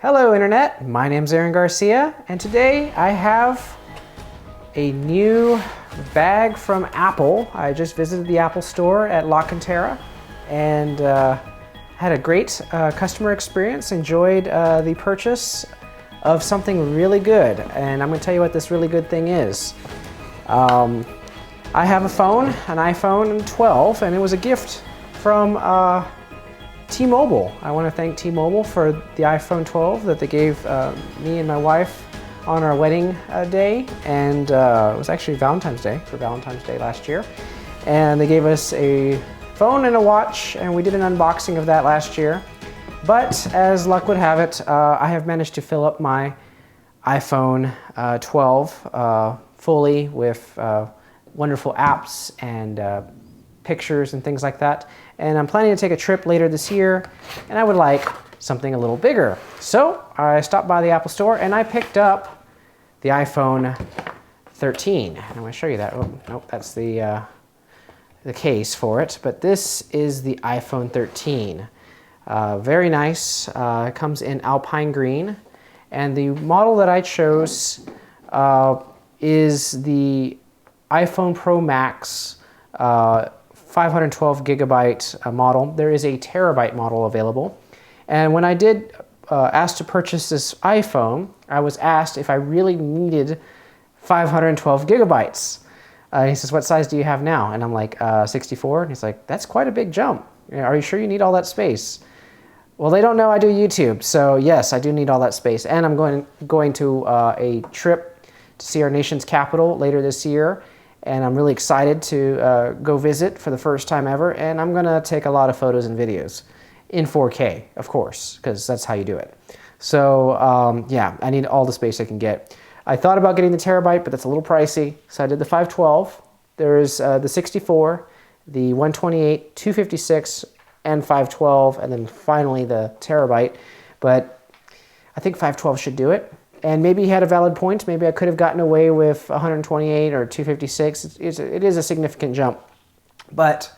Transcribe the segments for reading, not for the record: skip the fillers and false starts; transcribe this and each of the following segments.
Hello Internet, my name's Aaron Garcia, and today I have a new bag from Apple. I just visited the Apple store at La Cantera and had a great customer experience, enjoyed the purchase of something really good, and I'm going to tell you what this really good thing is. I have a phone, an iPhone 12, and it was a gift from T-Mobile. I want to thank T-Mobile for the iPhone 12 that they gave me and my wife on our wedding day, and it was actually Valentine's Day, for Valentine's Day last year. And they gave us a phone and a watch, and we did an unboxing of that last year. But as luck would have it, I have managed to fill up my iPhone 12 fully with wonderful apps and pictures and things like that. And I'm planning to take a trip later this year, and I would like something a little bigger. So I stopped by the Apple store and I picked up the iPhone 13. I'm going to show you that. Oh, nope, that's the case for it. But this is the iPhone 13. Very nice. It comes in Alpine Green. And the model that I chose is the iPhone Pro Max 512 gigabyte model. There is a terabyte model available. And when I did ask to purchase this iPhone, I was asked if I really needed 512 gigabytes. He says, what size do you have now? And I'm like, 64. And he's like, that's quite a big jump. Are you sure you need all that space? Well, they don't know I do YouTube, so yes, I do need all that space. And I'm going to a trip to see our nation's capital later this year. And I'm really excited to go visit for the first time ever. And I'm going to take a lot of photos and videos in 4K, of course, because that's how you do it. So yeah, I need all the space I can get. I thought about getting the terabyte, but that's a little pricey. So I did the 512. There's the 64, the 128, 256, and 512, and then finally the terabyte. But I think 512 should do it. And maybe he had a valid point. Maybe I could have gotten away with 128 or 256. It is a significant jump, but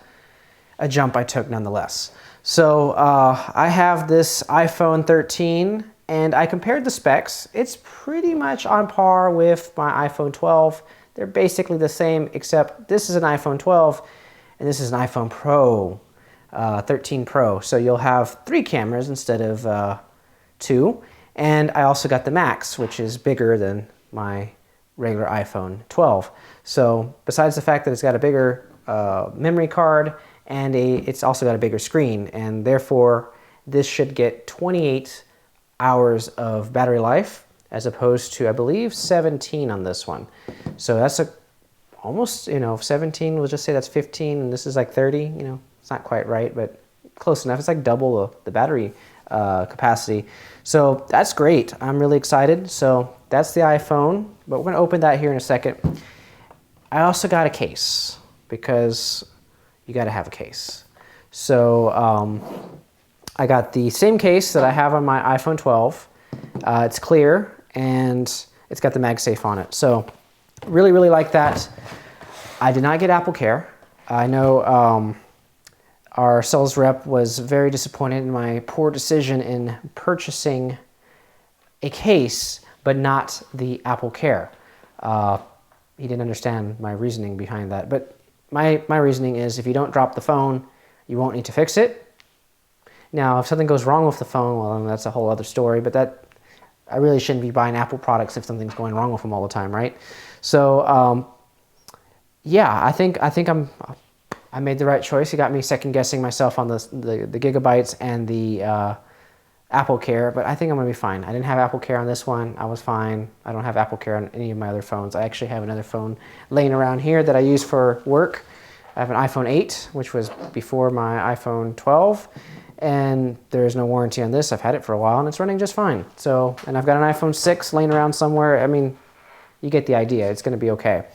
a jump I took nonetheless. So I have this iPhone 13, and I compared the specs. It's pretty much on par with my iPhone 12. They're basically the same, except this is an iPhone 12, and this is an iPhone Pro, 13 Pro. So you'll have 3 cameras instead of 2. And I also got the Max, which is bigger than my regular iPhone 12. So besides the fact that it's got a bigger memory card, and it's also got a bigger screen, and therefore this should get 28 hours of battery life as opposed to, I believe, 17 on this one. So that's almost, 17, we'll just say that's 15, and this is like 30. It's not quite right, but close enough. It's like double the battery capacity. So that's great. I'm really excited. So that's the iPhone, but we're going to open that here in a second. I also got a case because you got to have a case. So I got the same case that I have on my iPhone 12. It's clear and it's got the MagSafe on it. So really, really like that. I did not get Apple Care. I know our sales rep was very disappointed in my poor decision in purchasing a case, but not the Apple Care. He didn't understand my reasoning behind that. But my reasoning is if you don't drop the phone, you won't need to fix it. Now, if something goes wrong with the phone, well, then that's a whole other story. But I really shouldn't be buying Apple products if something's going wrong with them all the time, right? So, yeah, I think I made the right choice. It got me second guessing myself on the gigabytes and the Apple Care, but I think I'm gonna be fine. I didn't have Apple Care on this one. I was fine. I don't have Apple Care on any of my other phones. I actually have another phone laying around here that I use for work. I have an iPhone 8, which was before my iPhone 12, and there is no warranty on this. I've had it for a while and it's running just fine. So, and I've got an iPhone 6 laying around somewhere. I mean, you get the idea. It's gonna be okay.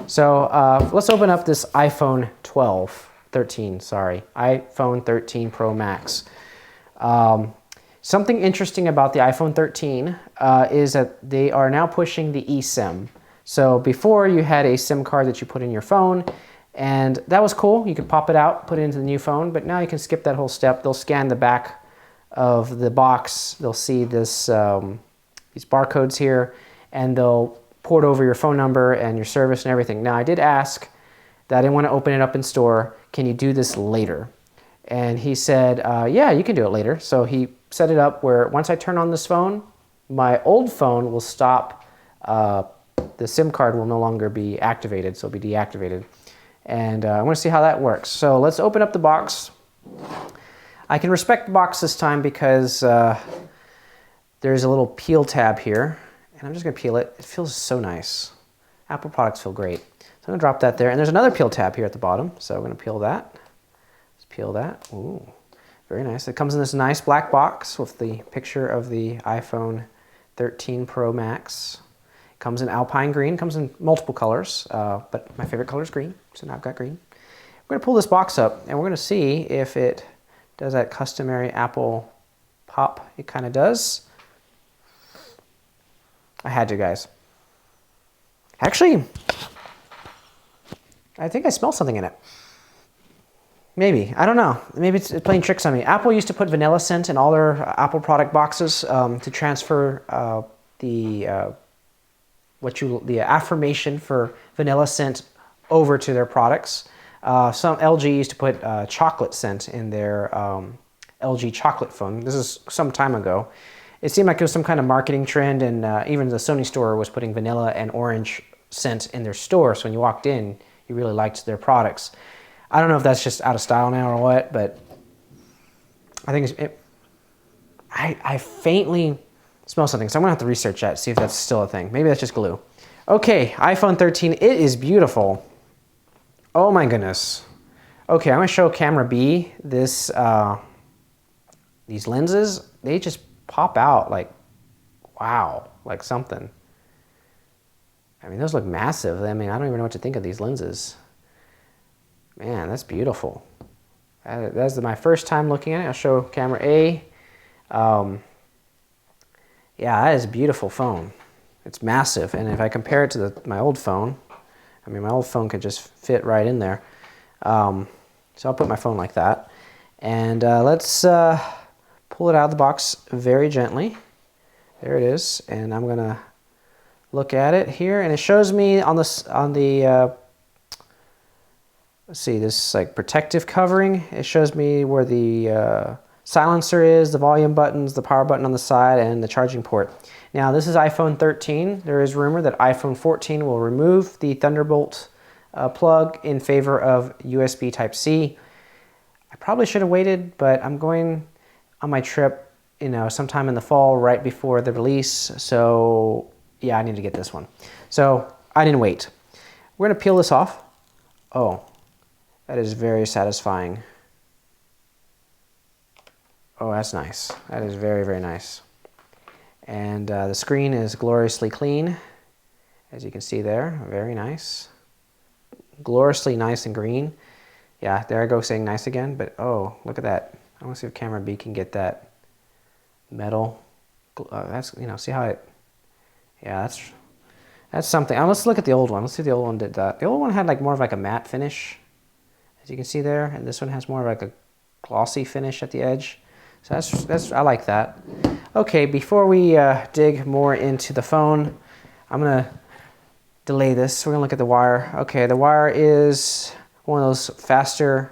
So let's open up this iPhone 13, iPhone 13 Pro Max. Something interesting about the iPhone 13 is that they are now pushing the eSIM. So before you had a SIM card that you put in your phone, and that was cool. You could pop it out, put it into the new phone, but now you can skip that whole step. They'll scan the back of the box, they'll see this these barcodes here, and they'll port over your phone number and your service and everything. Now, I did ask that I didn't want to open it up in store. Can you do this later? And he said, yeah, you can do it later. So he set it up where once I turn on this phone, my old phone will stop. The SIM card will no longer be activated, so it'll be deactivated. And I want to see how that works. So let's open up the box. I can respect the box this time because there's a little peel tab here. And I'm just going to peel it. It feels so nice. Apple products feel great. So I'm going to drop that there. And there's another peel tab here at the bottom. So I'm going to peel that. Let's peel that. Ooh, very nice. It comes in this nice black box with the picture of the iPhone 13 Pro Max. It comes in Alpine Green. It comes in multiple colors, but my favorite color is green. So now I've got green. We're going to pull this box up, and we're going to see if it does that customary Apple pop. It kind of does. I had to, guys. Actually, I think I smell something in it. Maybe. I don't know. Maybe it's playing tricks on me. Apple used to put vanilla scent in all their Apple product boxes to transfer the affirmation for vanilla scent over to their products. Some LG used to put chocolate scent in their LG chocolate phone. This is some time ago. It seemed like it was some kind of marketing trend, and even the Sony store was putting vanilla and orange scent in their store. So when you walked in, you really liked their products. I don't know if that's just out of style now or what, but I think I faintly smell something. So I'm gonna have to research that, see if that's still a thing. Maybe that's just glue. Okay, iPhone 13, it is beautiful. Oh my goodness. Okay, I'm gonna show camera B this, these lenses. They just pop out like, wow, like something. I mean, those look massive. I mean, I don't even know what to think of these lenses. Man, that's beautiful. That's my first time looking at it. I'll show camera A. Yeah, that is a beautiful phone. It's massive, and if I compare it to my old phone, I mean, my old phone could just fit right in there. So I'll put my phone like that. And let's pull it out of the box very gently. There it is, and I'm gonna look at it here, and it shows me on the let's see, this like protective covering. It shows me where the silencer is, the volume buttons, the power button on the side, and the charging port. Now this is iPhone 13. There is rumor that iPhone 14 will remove the Thunderbolt plug in favor of USB Type-C. I probably should have waited, but I'm going on my trip, you know, sometime in the fall, right before the release. So yeah, I need to get this one. So I didn't wait. We're gonna peel this off. Oh, that is very satisfying. Oh, that's nice. That is very, very nice. And the screen is gloriously clean, as you can see there. Very nice. Gloriously nice and green. Yeah, there I go saying nice again, but oh, look at that. I want to see if camera B can get that metal. That's, you know, see how it, yeah, that's something. Let's look at the old one. Let's see if the old one did that. The old one had like more of like a matte finish, as you can see there, and this one has more of like a glossy finish at the edge. So that's I like that. Okay, before we dig more into the phone, I'm gonna delay this. We're gonna look at the wire. Okay, the wire is one of those faster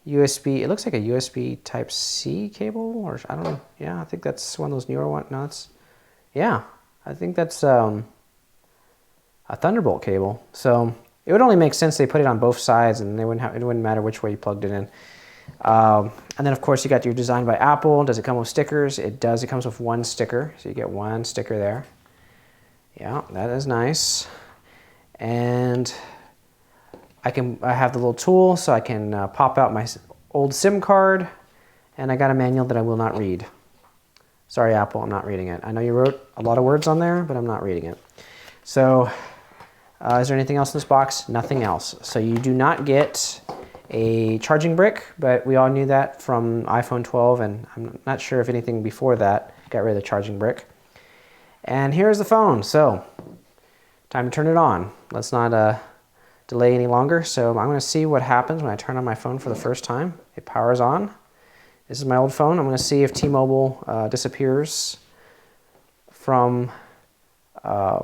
USB. It looks like a USB Type-C cable, or I don't know. Yeah, I think that's one of those newer ones. No, it's, yeah, I think that's a Thunderbolt cable. So it would only make sense they put it on both sides, and it wouldn't matter which way you plugged it in. And then of course you got your design by Apple. Does it come with stickers? It does. It comes with one sticker, so you get one sticker there. Yeah, that is nice. And I have the little tool, so I can pop out my old SIM card, and I got a manual that I will not read. Sorry, Apple, I'm not reading it. I know you wrote a lot of words on there, but I'm not reading it. So, is there anything else in this box? Nothing else. So you do not get a charging brick, but we all knew that from iPhone 12, and I'm not sure if anything before that got rid of the charging brick. And here's the phone. So, time to turn it on. Let's not delay any longer. So I'm going to see what happens when I turn on my phone for the first time. It powers on. This is my old phone. I'm going to see if T-Mobile disappears from, we'll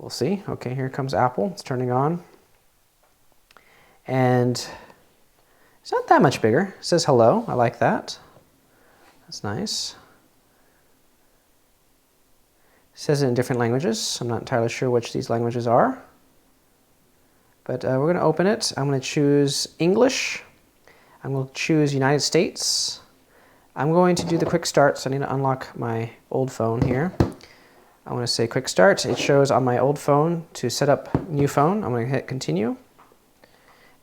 see. Okay, here comes Apple. It's turning on. And it's not that much bigger. It says hello. I like that. That's nice. It says it in different languages. I'm not entirely sure which these languages are. But we're going to open it. I'm going to choose English. I'm going to choose United States. I'm going to do the quick start, so I need to unlock my old phone here. I'm going to say quick start. It shows on my old phone to set up new phone. I'm going to hit continue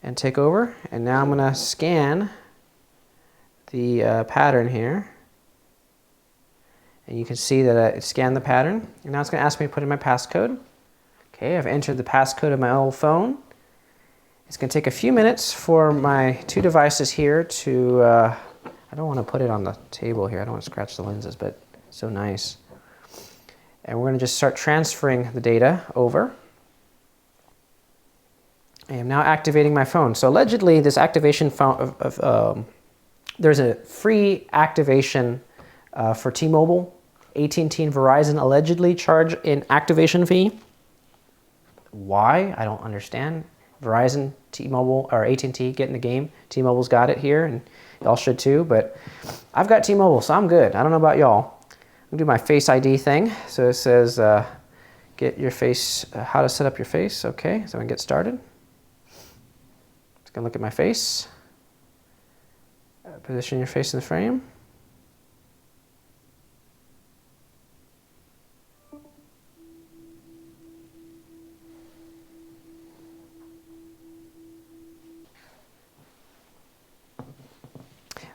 and take over. And now I'm going to scan the pattern here. And you can see that it scanned the pattern. And now it's going to ask me to put in my passcode. Okay, I've entered the passcode of my old phone. It's going to take a few minutes for my two devices here to, I don't want to put it on the table here. I don't want to scratch the lenses, but it's so nice. And we're going to just start transferring the data over. I am now activating my phone. So allegedly, this activation phone, there's a free activation for T-Mobile. AT&T and Verizon allegedly charge an activation fee. Why? I don't understand. Verizon, T-Mobile, or AT&T get in the game. T-Mobile's got it here, and y'all should too, but I've got T-Mobile, so I'm good. I don't know about y'all. I'm gonna do my Face ID thing. So it says, get your face, how to set up your face. Okay, so I'm gonna get started. Just gonna look at my face. Position your face in the frame.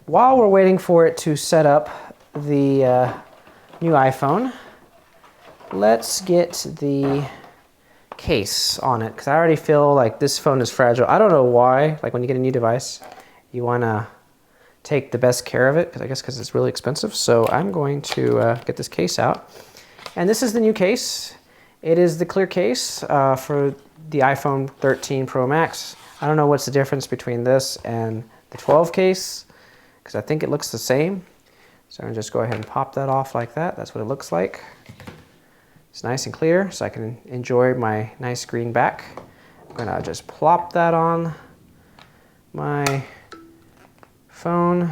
While we're waiting for it to set up the new iPhone, let's get the case on it, because I already feel like this phone is fragile. I don't know why, like when you get a new device, you want to take the best care of it, because I guess because it's really expensive. So I'm going to get this case out. And this is the new case. It is the clear case for the iPhone 13 Pro Max. I don't know what's the difference between this and the 12 case, because I think it looks the same. So I'm going to just go ahead and pop that off like that. That's what it looks like. It's nice and clear, so I can enjoy my nice green back. I'm going to just plop that on my phone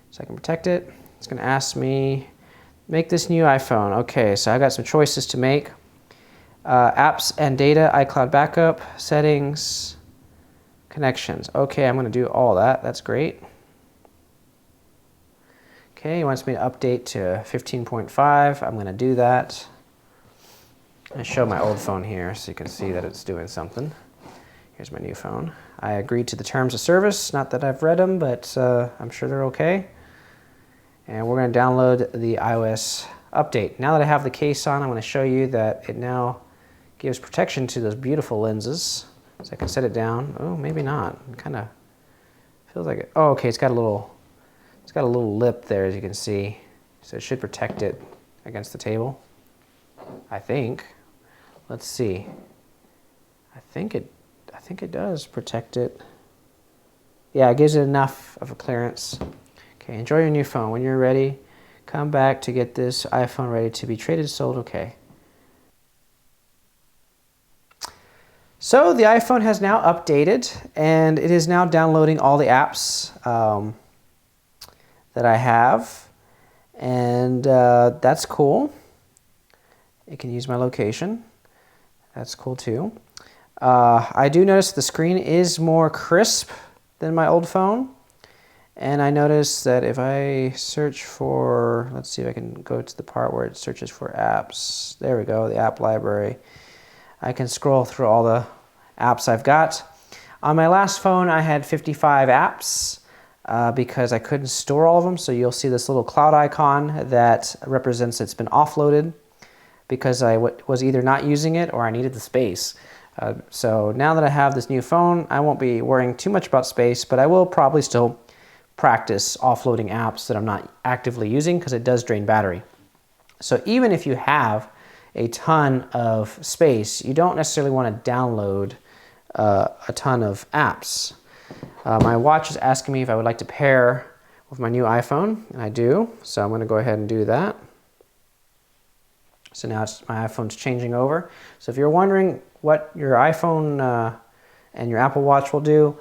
so I can protect it. It's going to ask me, make this new iPhone. Okay, so I got some choices to make. Apps and data, iCloud backup, settings, connections. Okay, I'm going to do all that. That's great. Okay, he wants me to update to 15.5. I'm going to do that. I show my old phone here so you can see that it's doing something. Here's my new phone. I agreed to the terms of service. Not that I've read them, but I'm sure they're okay. And we're going to download the iOS update. Now that I have the case on, I'm going to show you that it now gives protection to those beautiful lenses. So I can set it down. Oh, maybe not. It kind of feels like it. Oh, okay, it's got a little lip there, as you can see. So it should protect it against the table, I think. Let's see. I think it does protect it. Yeah, it gives it enough of a clearance. Okay, enjoy your new phone. When you're ready, come back to get this iPhone ready to be traded, sold. Okay. So the iPhone has now updated, and it is now downloading all the apps that I have, and that's cool. It can use my location. That's cool too. I do notice the screen is more crisp than my old phone, and I notice that if I search for, let's see if I can go to the part where it searches for apps. There we go, the app library. I can scroll through all the apps I've got. On my last phone, I had 55 apps. Because I couldn't store all of them, so you'll see this little cloud icon that represents it's been offloaded because I was either not using it or I needed the space. So now that I have this new phone, I won't be worrying too much about space, but I will probably still practice offloading apps that I'm not actively using because it does drain battery. So even if you have a ton of space, you don't necessarily want to download a ton of apps. My watch is asking me if I would like to pair with my new iPhone, and I do. So I'm going to go ahead and do that. So now my iPhone's changing over. So if you're wondering what your iPhone and your Apple Watch will do,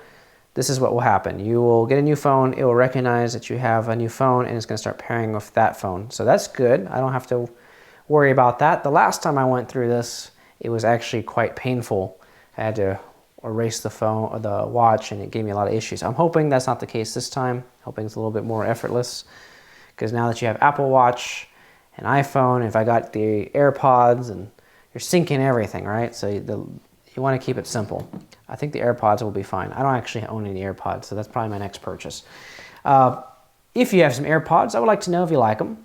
this is what will happen. You will get a new phone, it will recognize that you have a new phone, and it's going to start pairing with that phone. So that's good. I don't have to worry about that. The last time I went through this, it was actually quite painful. I had to erase the phone or the watch, and it gave me a lot of issues. I'm hoping that's not the case this time. Hoping it's a little bit more effortless, because now that you have Apple Watch and iPhone, if I got the AirPods, and you're syncing everything, right? So you want to keep it simple. I think the AirPods will be fine. I don't actually own any AirPods, so that's probably my next purchase. If you have some AirPods, I would like to know if you like them.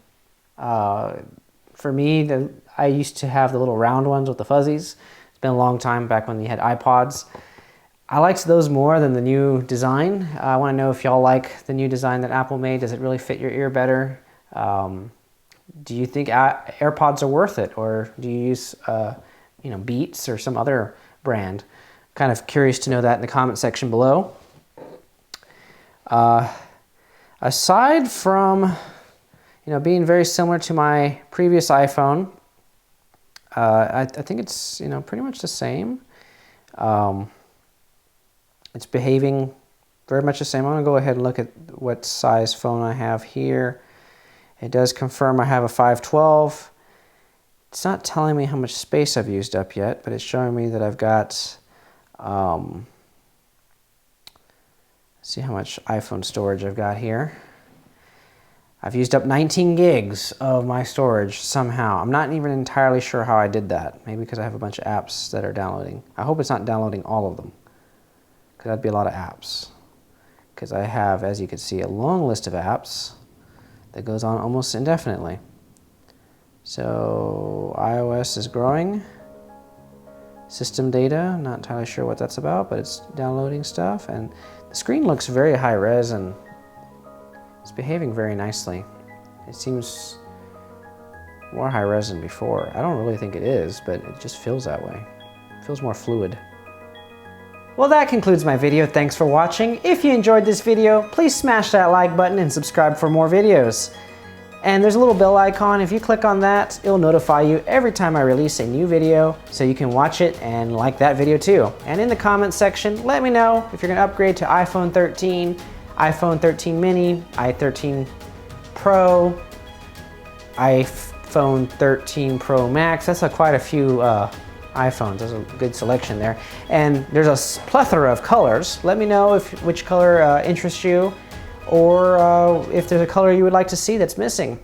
For me, I used to have the little round ones with the fuzzies. It's been a long time, back when you had iPods. I liked those more than the new design. I want to know if y'all like the new design that Apple made. Does it really fit your ear better? Do you think AirPods are worth it, or do you use Beats or some other brand? Kind of curious to know that in the comment section below. Aside from being very similar to my previous iPhone, I think it's pretty much the same. It's behaving very much the same. I'm going to go ahead and look at what size phone I have here. It does confirm I have a 512. It's not telling me how much space I've used up yet, but it's showing me that I've got, see how much iPhone storage I've got here. I've used up 19 gigs of my storage somehow. I'm not even entirely sure how I did that. Maybe because I have a bunch of apps that are downloading. I hope it's not downloading all of them, because that'd be a lot of apps. Because I have, as you can see, a long list of apps that goes on almost indefinitely. So iOS is growing. System data, not entirely sure what that's about, but it's downloading stuff. And the screen looks very high res, and it's behaving very nicely. It seems more high res than before. I don't really think it is, but it just feels that way. It feels more fluid. Well, that concludes my video. Thanks for watching. If you enjoyed this video, please smash that like button and subscribe for more videos. And there's a little bell icon. If you click on that, it'll notify you every time I release a new video, so you can watch it and like that video too. And in the comments section, let me know if you're going to upgrade to iPhone 13, iPhone 13 mini, i13 Pro, iPhone 13 Pro Max. That's quite a few iPhones. There's a good selection there. And there's a plethora of colors. Let me know which color interests you, or if there's a color you would like to see that's missing.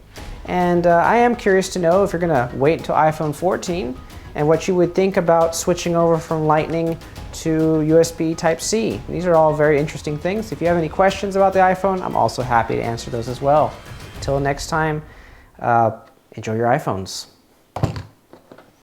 And I am curious to know if you're gonna wait until iPhone 14 and what you would think about switching over from Lightning to USB Type-C. These are all very interesting things. If you have any questions about the iPhone, I'm also happy to answer those as well. Until next time, enjoy your iPhones.